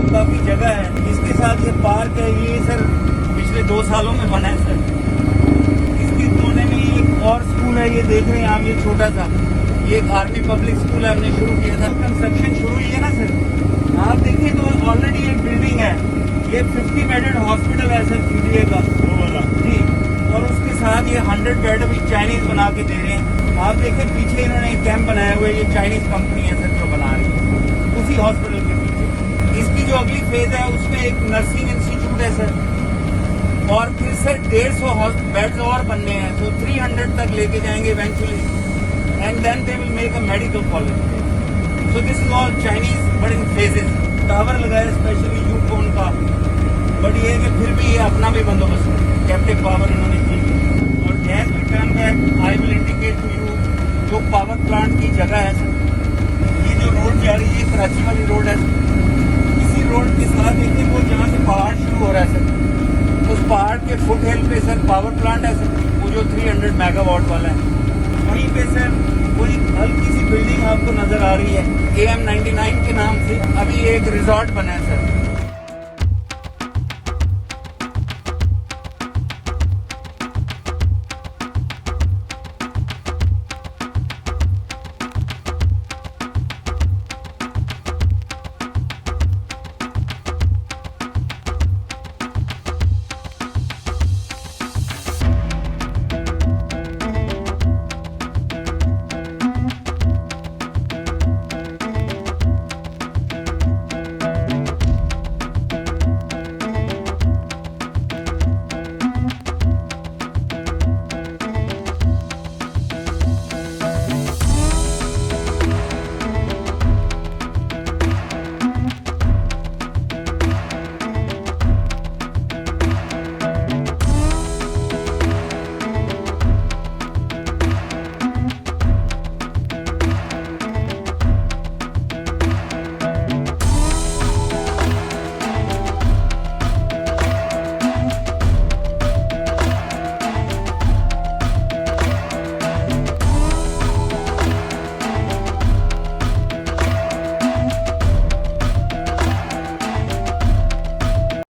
काफी जगह है। इसके साथ ये पार्क है, ये सर पिछले 2 सालों में बना है सर। इसके कोने में एक और स्कूल है, ये देख रहे हैं आप, ये छोटा सा, ये एक आर्मी पब्लिक स्कूल है, हमने शुरू किया था। कंस्ट्रक्शन शुरू हुई है ना सर, आप देखिए तो ऑलरेडी एक बिल्डिंग है, ये 50 बेडेड हॉस्पिटल है सर पीडीए का वो वाला जी। और उसके साथ ये 100 बेड अभी चाइनीज बना के दे रहे हैं। आप देखें पीछे इन्होंने एक कैंप बनाया हुआ है, ये चाइनीज कंपनी है सर जो बना रही है उसी हॉस्पिटल के पीछे। इसकी जो अगली फेज है उसमें एक नर्सिंग इंस्टीट्यूट है सर, और फिर सर 150 बेड्स और बनने हैं, तो 300 तक लेके जाएंगे eventually, and then they will make a medical college. So this is all Chinese but in phases. Tower लगाया स्पेशली यूकोन का, बट ये है कि फिर भी ये अपना भी बंदोबस्त है, कैप्टिव पावर इन्होंने की। और gas return back I will indicate to you जो पावर प्लांट की जगह है सर। ये जो रोड जा रही है कराची वाली रोड है, इसी रोड के साथ देखिए वो जहाँ से पहाड़ शुरू हो रहा है सर, उस पहाड़ के फुट हिल पे सर पावर प्लांट है सर, वो जो 300 मेगावाट वाला है। वहीं पे सर कोई हल्की सी बिल्डिंग आपको नजर आ रही है AM99 के नाम से, अभी एक रिजॉर्ट बना है सर।